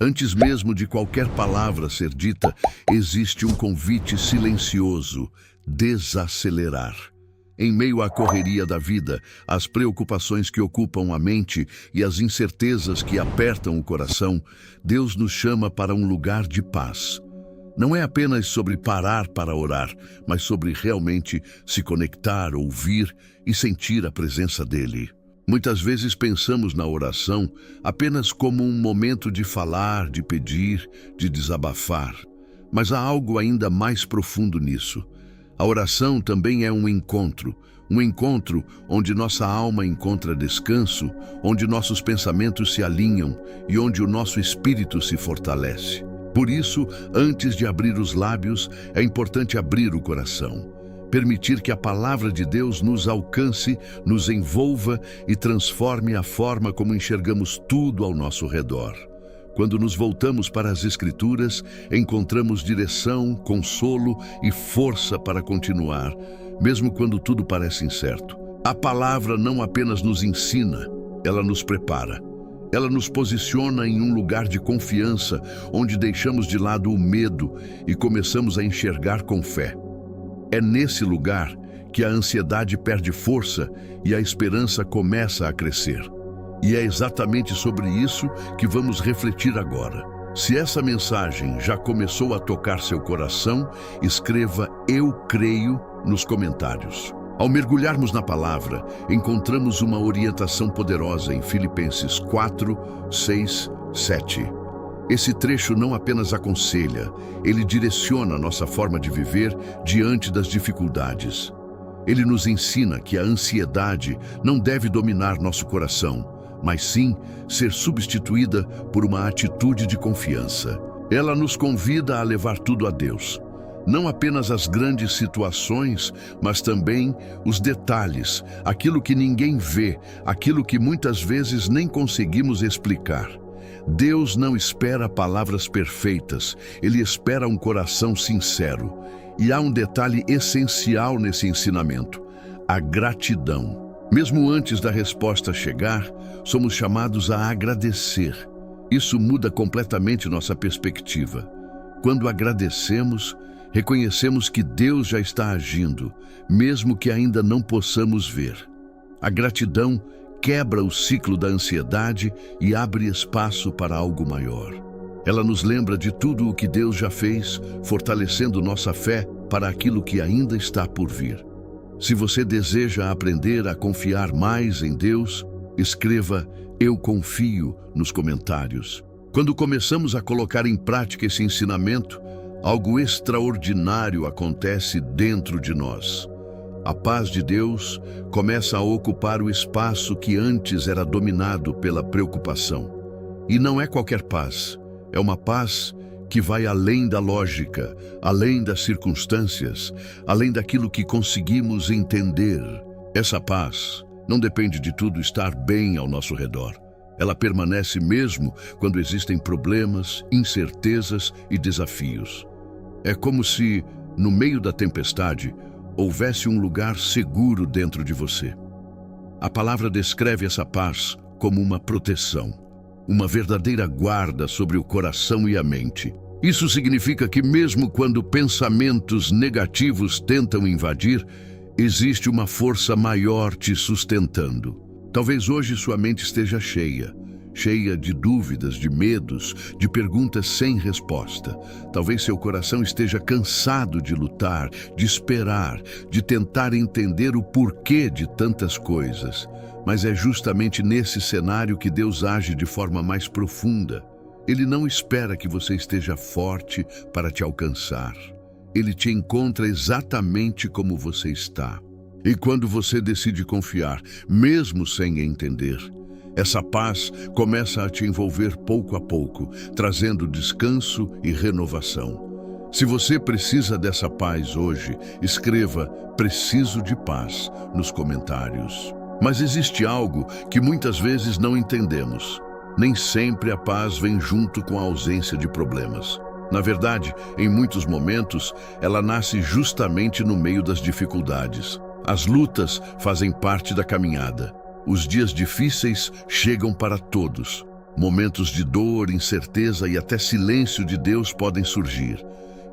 Antes mesmo de qualquer palavra ser dita, existe um convite silencioso: desacelerar. Em meio à correria da vida, às preocupações que ocupam a mente e às incertezas que apertam o coração, Deus nos chama para um lugar de paz. Não é apenas sobre parar para orar, mas sobre realmente se conectar, ouvir e sentir a presença dele. Muitas vezes pensamos na oração apenas como um momento de falar, de pedir, de desabafar. Mas há algo ainda mais profundo nisso. A oração também é um encontro onde nossa alma encontra descanso, onde nossos pensamentos se alinham e onde o nosso espírito se fortalece. Por isso, antes de abrir os lábios, é importante abrir o coração. Permitir que a palavra de Deus nos alcance, nos envolva e transforme a forma como enxergamos tudo ao nosso redor. Quando nos voltamos para as Escrituras, encontramos direção, consolo e força para continuar, mesmo quando tudo parece incerto. A palavra não apenas nos ensina, ela nos prepara. Ela nos posiciona em um lugar de confiança, onde deixamos de lado o medo e começamos a enxergar com fé. É nesse lugar que a ansiedade perde força e a esperança começa a crescer. E é exatamente sobre isso que vamos refletir agora. Se essa mensagem já começou a tocar seu coração, escreva "Eu creio" nos comentários. Ao mergulharmos na palavra, encontramos uma orientação poderosa em Filipenses 4, 6, 7. Esse trecho não apenas aconselha, ele direciona nossa forma de viver diante das dificuldades. Ele nos ensina que a ansiedade não deve dominar nosso coração, mas sim ser substituída por uma atitude de confiança. Ela nos convida a levar tudo a Deus. Não apenas as grandes situações, mas também os detalhes, aquilo que ninguém vê, aquilo que muitas vezes nem conseguimos explicar. Deus não espera palavras perfeitas, Ele espera um coração sincero. E há um detalhe essencial nesse ensinamento: a gratidão. Mesmo antes da resposta chegar, somos chamados a agradecer. Isso muda completamente nossa perspectiva. Quando agradecemos, reconhecemos que Deus já está agindo, mesmo que ainda não possamos ver. A gratidão quebra o ciclo da ansiedade e abre espaço para algo maior. Ela nos lembra de tudo o que Deus já fez, fortalecendo nossa fé para aquilo que ainda está por vir. Se você deseja aprender a confiar mais em Deus, escreva "Eu confio" nos comentários. Quando começamos a colocar em prática esse ensinamento, algo extraordinário acontece dentro de nós. A paz de Deus começa a ocupar o espaço que antes era dominado pela preocupação. E não é qualquer paz, é uma paz que vai além da lógica, além das circunstâncias, além daquilo que conseguimos entender. Essa paz não depende de tudo estar bem ao nosso redor. Ela permanece mesmo quando existem problemas, incertezas e desafios. É como se, no meio da tempestade, houvesse um lugar seguro dentro de você. A palavra descreve essa paz como uma proteção, uma verdadeira guarda sobre o coração e a mente. Isso significa que mesmo quando pensamentos negativos tentam invadir, existe uma força maior te sustentando. Talvez hoje sua mente esteja cheia de dúvidas, de medos, de perguntas sem resposta. Talvez seu coração esteja cansado de lutar, de esperar, de tentar entender o porquê de tantas coisas. Mas é justamente nesse cenário que Deus age de forma mais profunda. Ele não espera que você esteja forte para te alcançar. Ele te encontra exatamente como você está. E quando você decide confiar, mesmo sem entender, essa paz começa a te envolver pouco a pouco, trazendo descanso e renovação. Se você precisa dessa paz hoje, escreva "Preciso de paz" nos comentários. Mas existe algo que muitas vezes não entendemos. Nem sempre a paz vem junto com a ausência de problemas. Na verdade, em muitos momentos, ela nasce justamente no meio das dificuldades. As lutas fazem parte da caminhada. Os dias difíceis chegam para todos. Momentos de dor, incerteza e até silêncio de Deus podem surgir.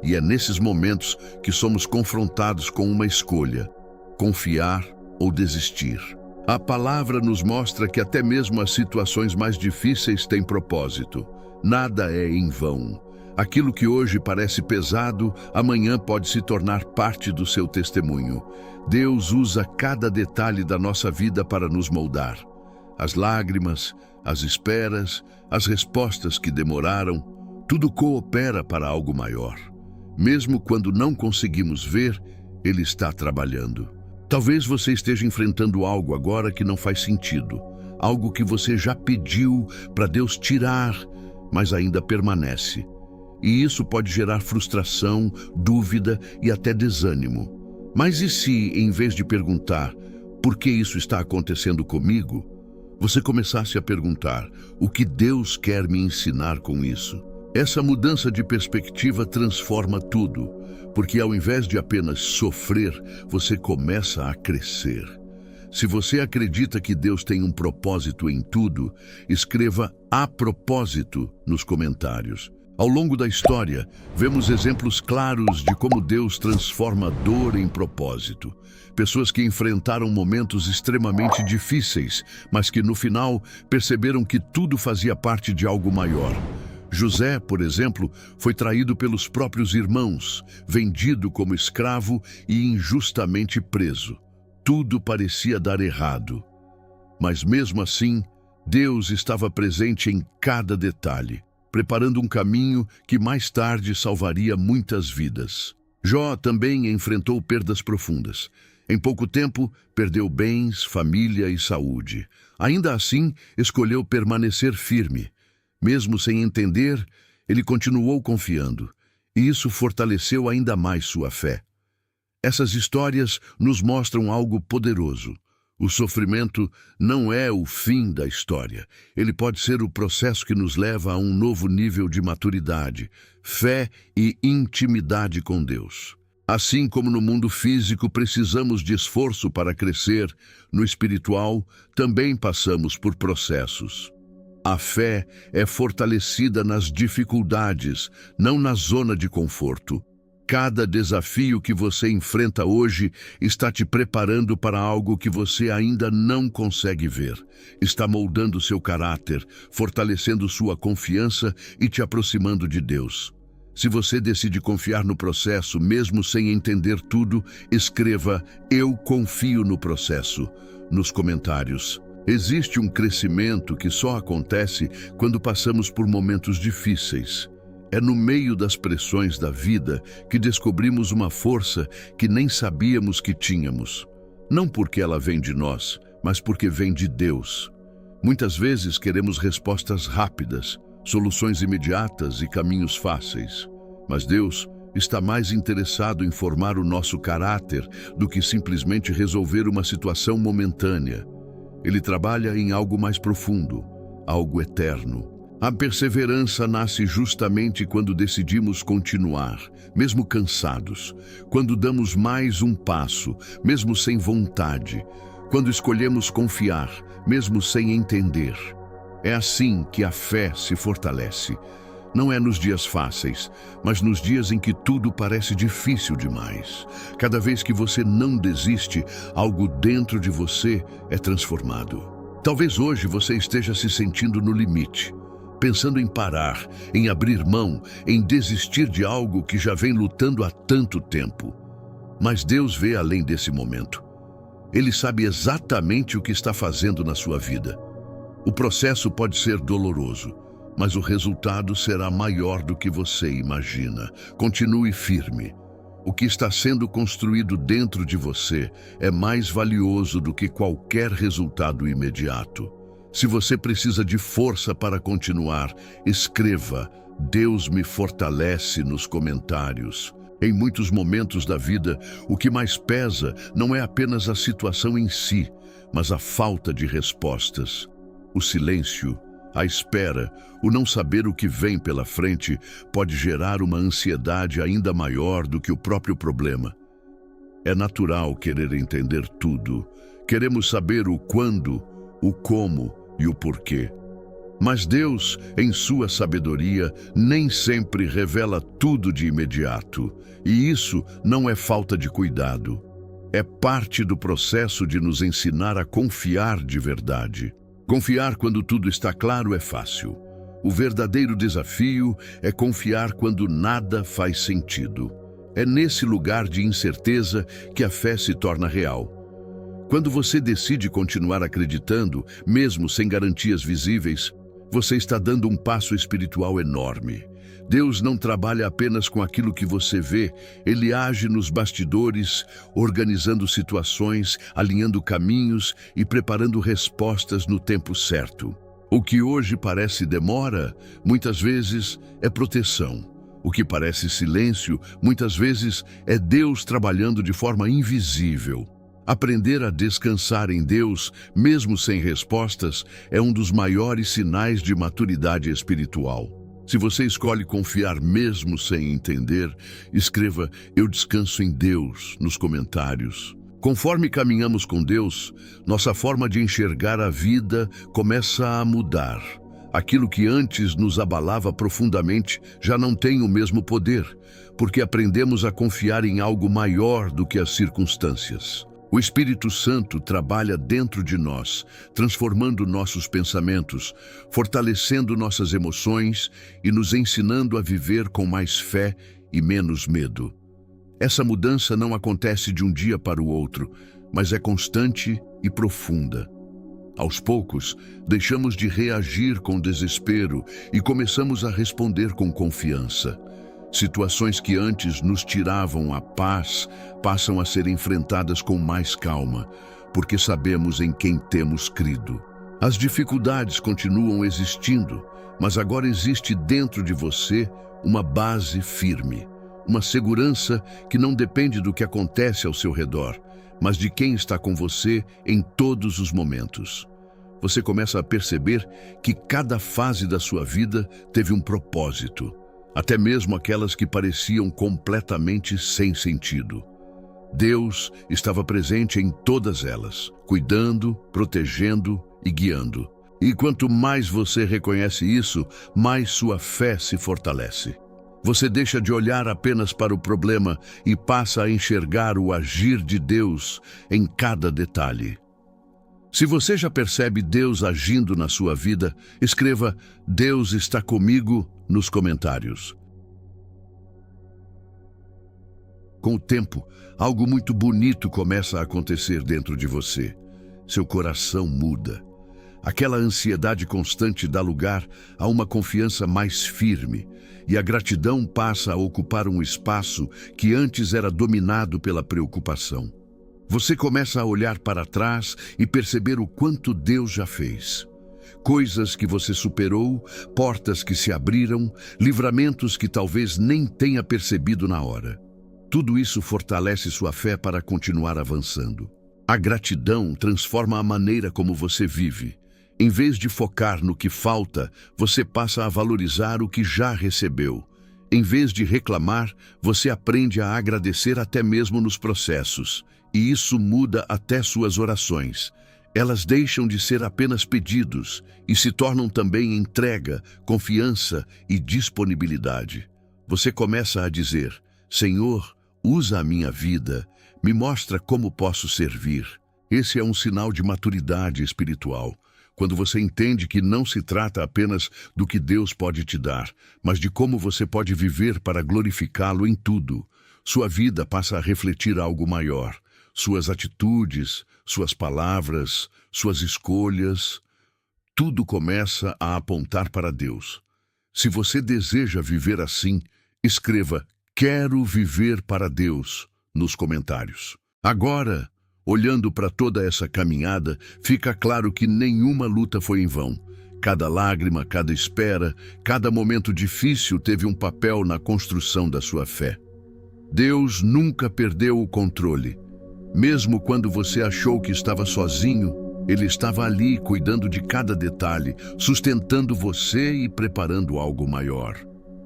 E é nesses momentos que somos confrontados com uma escolha: confiar ou desistir. A palavra nos mostra que até mesmo as situações mais difíceis têm propósito. Nada é em vão. Aquilo que hoje parece pesado, amanhã pode se tornar parte do seu testemunho. Deus usa cada detalhe da nossa vida para nos moldar. As lágrimas, as esperas, as respostas que demoraram, tudo coopera para algo maior. Mesmo quando não conseguimos ver, Ele está trabalhando. Talvez você esteja enfrentando algo agora que não faz sentido, algo que você já pediu para Deus tirar, mas ainda permanece. E isso pode gerar frustração, dúvida e até desânimo. Mas e se, em vez de perguntar, por que isso está acontecendo comigo, você começasse a perguntar, o que Deus quer me ensinar com isso? Essa mudança de perspectiva transforma tudo, porque ao invés de apenas sofrer, você começa a crescer. Se você acredita que Deus tem um propósito em tudo, escreva "a propósito" nos comentários. Ao longo da história, vemos exemplos claros de como Deus transforma dor em propósito. Pessoas que enfrentaram momentos extremamente difíceis, mas que no final perceberam que tudo fazia parte de algo maior. José, por exemplo, foi traído pelos próprios irmãos, vendido como escravo e injustamente preso. Tudo parecia dar errado. Mas mesmo assim, Deus estava presente em cada detalhe, preparando um caminho que mais tarde salvaria muitas vidas. Jó também enfrentou perdas profundas. Em pouco tempo, perdeu bens, família e saúde. Ainda assim, escolheu permanecer firme. Mesmo sem entender, ele continuou confiando, e isso fortaleceu ainda mais sua fé. Essas histórias nos mostram algo poderoso. O sofrimento não é o fim da história. Ele pode ser o processo que nos leva a um novo nível de maturidade, fé e intimidade com Deus. Assim como no mundo físico precisamos de esforço para crescer, no espiritual também passamos por processos. A fé é fortalecida nas dificuldades, não na zona de conforto. Cada desafio que você enfrenta hoje está te preparando para algo que você ainda não consegue ver. Está moldando seu caráter, fortalecendo sua confiança e te aproximando de Deus. Se você decide confiar no processo, mesmo sem entender tudo, escreva "Eu confio no processo" nos comentários. Existe um crescimento que só acontece quando passamos por momentos difíceis. É no meio das pressões da vida que descobrimos uma força que nem sabíamos que tínhamos. Não porque ela vem de nós, mas porque vem de Deus. Muitas vezes queremos respostas rápidas, soluções imediatas e caminhos fáceis. Mas Deus está mais interessado em formar o nosso caráter do que simplesmente resolver uma situação momentânea. Ele trabalha em algo mais profundo, algo eterno. A perseverança nasce justamente quando decidimos continuar, mesmo cansados, quando damos mais um passo, mesmo sem vontade, quando escolhemos confiar, mesmo sem entender. É assim que a fé se fortalece. Não é nos dias fáceis, mas nos dias em que tudo parece difícil demais. Cada vez que você não desiste, algo dentro de você é transformado. Talvez hoje você esteja se sentindo no limite, pensando em parar, em abrir mão, em desistir de algo que já vem lutando há tanto tempo. Mas Deus vê além desse momento. Ele sabe exatamente o que está fazendo na sua vida. O processo pode ser doloroso, mas o resultado será maior do que você imagina. Continue firme. O que está sendo construído dentro de você é mais valioso do que qualquer resultado imediato. Se você precisa de força para continuar, escreva "Deus me fortalece" nos comentários. Em muitos momentos da vida, o que mais pesa não é apenas a situação em si, mas a falta de respostas. O silêncio, a espera, o não saber o que vem pela frente pode gerar uma ansiedade ainda maior do que o próprio problema. É natural querer entender tudo. Queremos saber o quando, o como e o porquê. Mas Deus, em sua sabedoria, nem sempre revela tudo de imediato. E isso não é falta de cuidado. É parte do processo de nos ensinar a confiar de verdade. Confiar quando tudo está claro é fácil. O verdadeiro desafio é confiar quando nada faz sentido. É nesse lugar de incerteza que a fé se torna real. Quando você decide continuar acreditando, mesmo sem garantias visíveis, você está dando um passo espiritual enorme. Deus não trabalha apenas com aquilo que você vê, Ele age nos bastidores, organizando situações, alinhando caminhos e preparando respostas no tempo certo. O que hoje parece demora, muitas vezes é proteção. O que parece silêncio, muitas vezes é Deus trabalhando de forma invisível. Aprender a descansar em Deus, mesmo sem respostas, é um dos maiores sinais de maturidade espiritual. Se você escolhe confiar mesmo sem entender, escreva "Eu descanso em Deus" nos comentários. Conforme caminhamos com Deus, nossa forma de enxergar a vida começa a mudar. Aquilo que antes nos abalava profundamente já não tem o mesmo poder, porque aprendemos a confiar em algo maior do que as circunstâncias. O Espírito Santo trabalha dentro de nós, transformando nossos pensamentos, fortalecendo nossas emoções e nos ensinando a viver com mais fé e menos medo. Essa mudança não acontece de um dia para o outro, mas é constante e profunda. Aos poucos, deixamos de reagir com desespero e começamos a responder com confiança. Situações que antes nos tiravam a paz passam a ser enfrentadas com mais calma, porque sabemos em quem temos crido. As dificuldades continuam existindo, mas agora existe dentro de você uma base firme, uma segurança que não depende do que acontece ao seu redor, mas de quem está com você em todos os momentos. Você começa a perceber que cada fase da sua vida teve um propósito, até mesmo aquelas que pareciam completamente sem sentido. Deus estava presente em todas elas, cuidando, protegendo e guiando. E quanto mais você reconhece isso, mais sua fé se fortalece. Você deixa de olhar apenas para o problema e passa a enxergar o agir de Deus em cada detalhe. Se você já percebe Deus agindo na sua vida, escreva "Deus está comigo" nos comentários. Com o tempo, algo muito bonito começa a acontecer dentro de você. Seu coração muda. Aquela ansiedade constante dá lugar a uma confiança mais firme, e a gratidão passa a ocupar um espaço que antes era dominado pela preocupação. Você começa a olhar para trás e perceber o quanto Deus já fez. Coisas que você superou, portas que se abriram, livramentos que talvez nem tenha percebido na hora. Tudo isso fortalece sua fé para continuar avançando. A gratidão transforma a maneira como você vive. Em vez de focar no que falta, você passa a valorizar o que já recebeu. Em vez de reclamar, você aprende a agradecer até mesmo nos processos. E isso muda até suas orações. Elas deixam de ser apenas pedidos e se tornam também entrega, confiança e disponibilidade. Você começa a dizer: Senhor, usa a minha vida, me mostra como posso servir. Esse é um sinal de maturidade espiritual. Quando você entende que não se trata apenas do que Deus pode te dar, mas de como você pode viver para glorificá-lo em tudo, sua vida passa a refletir algo maior. Suas atitudes, suas palavras, suas escolhas, tudo começa a apontar para Deus. Se você deseja viver assim, escreva "Quero viver para Deus" nos comentários. Agora, olhando para toda essa caminhada, fica claro que nenhuma luta foi em vão. Cada lágrima, cada espera, cada momento difícil teve um papel na construção da sua fé. Deus nunca perdeu o controle. Mesmo quando você achou que estava sozinho, Ele estava ali cuidando de cada detalhe, sustentando você e preparando algo maior.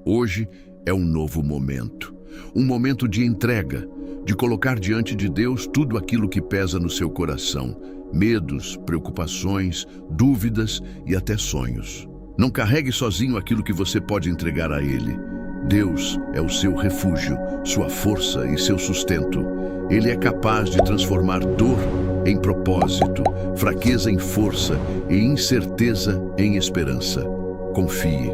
Hoje é um novo momento. Um momento de entrega, de colocar diante de Deus tudo aquilo que pesa no seu coração, medos, preocupações, dúvidas e até sonhos. Não carregue sozinho aquilo que você pode entregar a Ele. Deus é o seu refúgio, sua força e seu sustento. Ele é capaz de transformar dor em propósito, fraqueza em força e incerteza em esperança. Confie.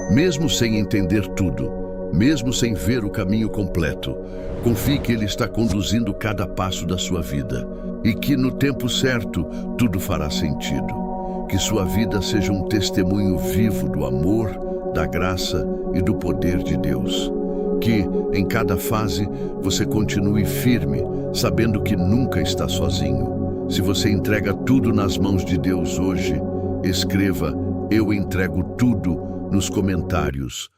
Mesmo sem entender tudo, mesmo sem ver o caminho completo, confie que Ele está conduzindo cada passo da sua vida e que, no tempo certo, tudo fará sentido. Que sua vida seja um testemunho vivo do amor, da graça e do poder de Deus. Que, em cada fase, você continue firme, sabendo que nunca está sozinho. Se você entrega tudo nas mãos de Deus hoje, escreva "Eu entrego tudo" nos comentários.